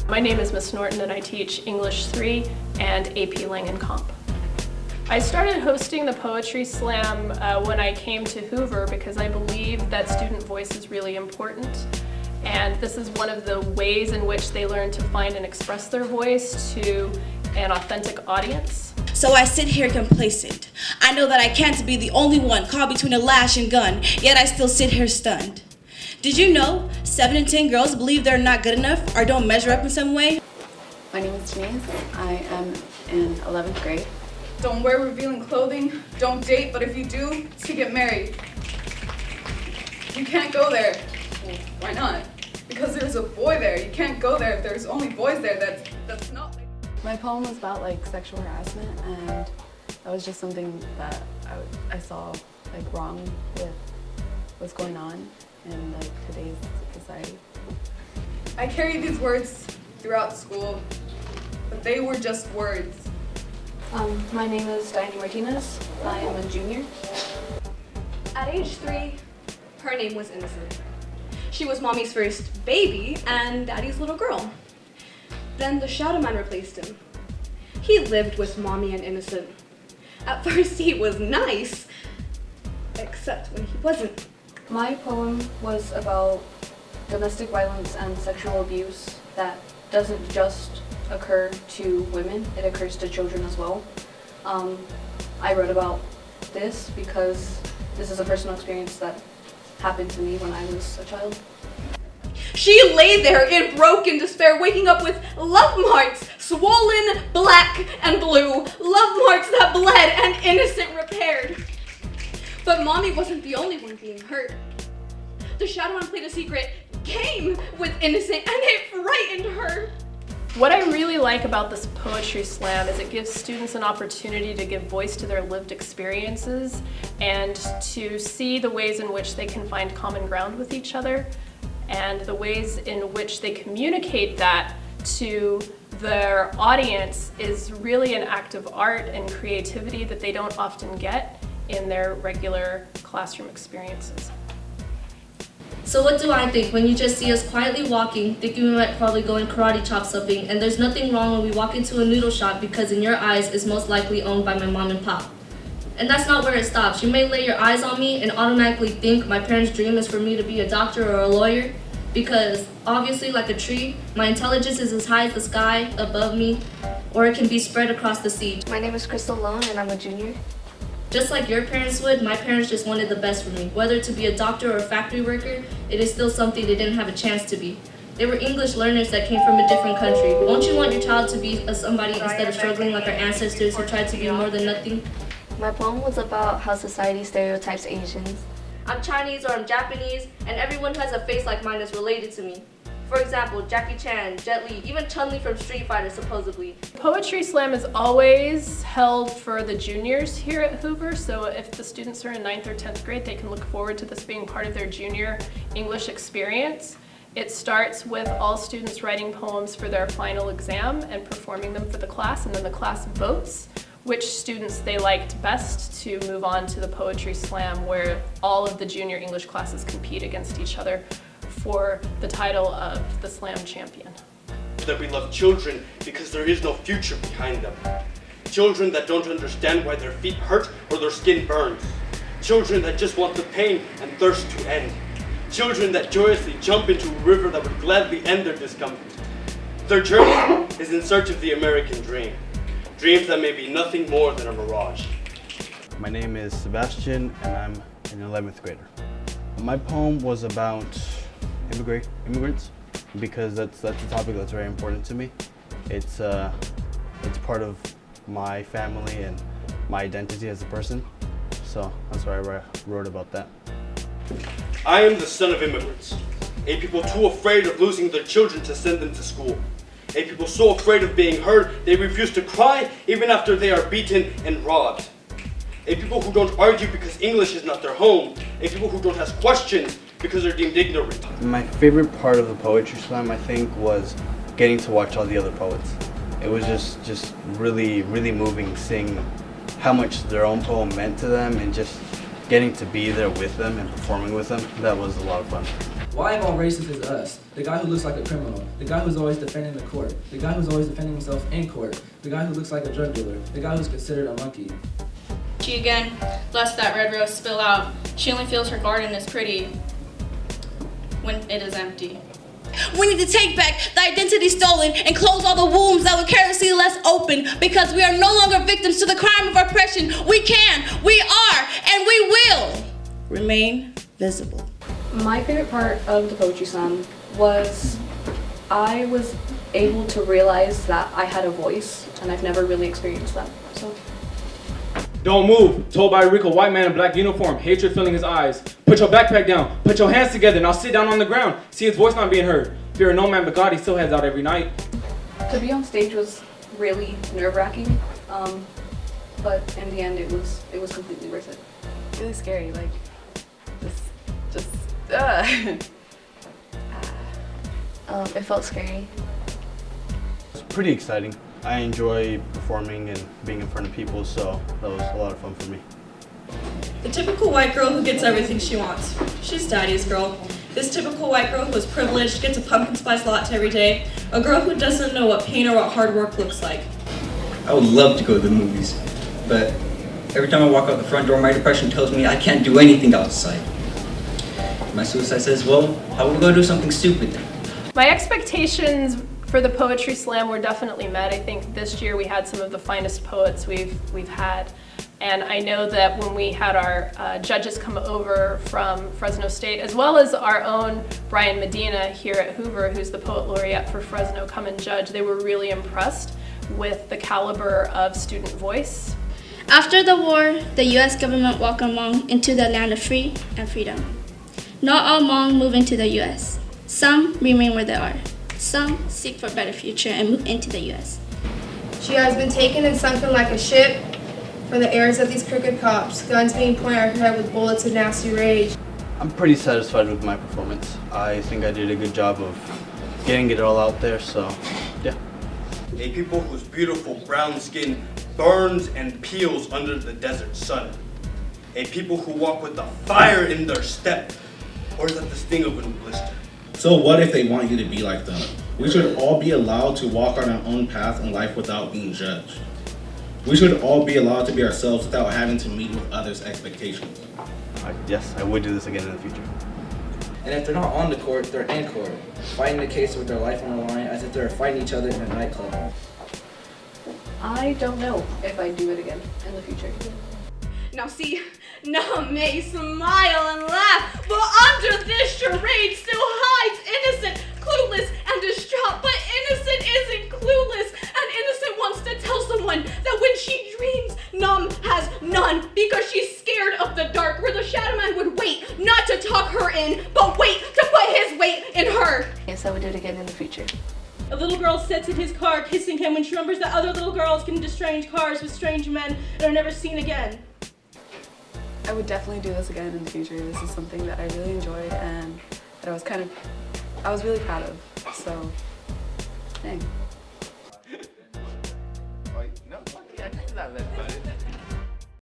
My name is Miss Norton and I teach English 3 and AP Lang and Comp. I started hosting the Poetry Slam when I came to Hoover because I believe that student voice is really important. And this is one of the ways in which they learn to find and express their voice to an authentic audience. So I sit here complacent. I know that I can't be the only one caught between a lash and gun, yet I still sit here stunned. Did you know 7 in 10 girls believe they're not good enough or don't measure up in some way? My name is Denise. I am in 11th grade. Don't wear revealing clothing, don't date, but if you do, to get married. You can't go there. Well, why not? Because there's a boy there. You can't go there if there's only boys there. That's not like... My poem was about sexual harassment, and that was just something that I saw wrong with what's going on in today's society. I carried these words throughout school, but they were just words. My name is Diane Martinez. I am a junior. At age 3, her name was Innocent. She was mommy's first baby and daddy's little girl. Then the Shadow Man replaced him. He lived with mommy and Innocent. At first he was nice, except when he wasn't. My poem was about domestic violence and sexual abuse that doesn't just occur to women, it occurs to children as well. I wrote about this because this is a personal experience that happened to me when I was a child. She lay there in broken despair, waking up with love marks, swollen, black, and blue. Love marks that bled and Innocent repaired. But mommy wasn't the only one being hurt. The Shadow Man played a secret game with Innocent and it frightened her. What I really like about this Poetry Slam is it gives students an opportunity to give voice to their lived experiences and to see the ways in which they can find common ground with each other and the ways in which they communicate that to their audience is really an act of art and creativity that they don't often get in their regular classroom experiences. So what do I think when you just see us quietly walking, thinking we might probably go and karate chop something, and there's nothing wrong when we walk into a noodle shop because in your eyes it's most likely owned by my mom and pop. And that's not where it stops. You may lay your eyes on me and automatically think my parents' dream is for me to be a doctor or a lawyer, because obviously like a tree, my intelligence is as high as the sky above me, or it can be spread across the sea. My name is Crystal Lone and I'm a junior. Just like your parents would, my parents just wanted the best for me. Whether to be a doctor or a factory worker, it is still something they didn't have a chance to be. They were English learners that came from a different country. Won't you want your child to be a somebody instead of struggling like our ancestors who tried to be more than nothing? My poem was about how society stereotypes Asians. I'm Chinese or I'm Japanese, and everyone who has a face like mine is related to me. For example, Jackie Chan, Jet Li, even Chun-Li from Street Fighter, supposedly. Poetry Slam is always held for the juniors here at Hoover, so if the students are in 9th or 10th grade, they can look forward to this being part of their junior English experience. It starts with all students writing poems for their final exam and performing them for the class, and then the class votes which students they liked best to move on to the Poetry Slam, where all of the junior English classes compete against each other for the title of the Slam champion. That we love children because there is no future behind them. Children that don't understand why their feet hurt or their skin burns. Children that just want the pain and thirst to end. Children that joyously jump into a river that would gladly end their discomfort. Their journey is in search of the American dream. Dreams that may be nothing more than a mirage. My name is Sebastian and I'm an 11th grader. My poem was about immigrants because that's a topic that's very important to me. It's part of my family and my identity as a person, so that's why I wrote about that. I am the son of immigrants, a people too afraid of losing their children to send them to school. A people so afraid of being heard, they refuse to cry even after they are beaten and robbed. A people who don't argue because English is not their home. A people who don't ask questions because they're deemed ignorant. My favorite part of the Poetry Slam, I think, was getting to watch all the other poets. It was just really moving seeing how much their own poem meant to them and just getting to be there with them and performing with them. That was a lot of fun. Why of all races is us? The guy who looks like a criminal, the guy who's always defending the court, the guy who's always defending himself in court, the guy who looks like a drug dealer, the guy who's considered a monkey. She again lets that red rose spill out. She only feels her garden is pretty when it is empty. We need to take back the identity stolen and close all the wombs that were carelessly left open because we are no longer victims to the crime of oppression. We can, we are, and we will remain visible. My favorite part of the poetry slam was I was able to realize that I had a voice, and I've never really experienced that. So. Don't move, told by a wrinkled white man in black uniform, hatred filling his eyes. Put your backpack down, put your hands together, now sit down on the ground. See his voice not being heard. Fear no man but God, he still heads out every night. To be on stage was really nerve-wracking, but in the end it was completely worth it. Really scary, like It felt scary. It's pretty exciting. I enjoy performing and being in front of people, so that was a lot of fun for me. The typical white girl who gets everything she wants. She's daddy's girl. This typical white girl who is privileged, gets a pumpkin spice latte every day. A girl who doesn't know what pain or what hard work looks like. I would love to go to the movies, but every time I walk out the front door, my depression tells me I can't do anything outside. My suicide says, well, I will go do something stupid then. My expectations for the Poetry Slam were definitely met. I think this year we had some of the finest poets we've had. And I know that when we had our judges come over from Fresno State, as well as our own Brian Medina here at Hoover, who's the Poet Laureate for Fresno, come and judge, they were really impressed with the caliber of student voice. After the war, the U.S. government welcomed Hmong into the land of free and freedom. Not all Hmong move into the U.S. Some remain where they are. Some seek for a better future and move into the U.S. She has been taken and sunken like a ship for the heirs of these crooked cops, guns being pointed at her head with bullets of nasty rage. I'm pretty satisfied with my performance. I think I did a good job of getting it all out there, so yeah. A people whose beautiful brown skin burns and peels under the desert sun. A people who walk with the fire in their step, or is that the sting of a blister? So what if they want you to be like them? We should all be allowed to walk on our own path in life without being judged. We should all be allowed to be ourselves without having to meet with others' expectations. Yes, I would do this again in the future. And if they're not on the court, they're in court, fighting the case with their life on the line as if they're fighting each other in a nightclub. I don't know if I'd do it again in the future. Now see, Nam may smile and laugh, but under this charade still hides innocent, clueless, and distraught. But innocent isn't clueless, and innocent wants to tell someone that when she dreams, Nam has none, because she's scared of the dark, where the Shadow Man would wait, not to talk her in, but wait to put his weight in her. Yes, I would do it again in the future. A little girl sits in his car kissing him when she remembers that other little girls get into strange cars with strange men and are never seen again. I would definitely do this again in the future. This is something that I really enjoyed and that I was really proud of. So, dang. No, I can't do that.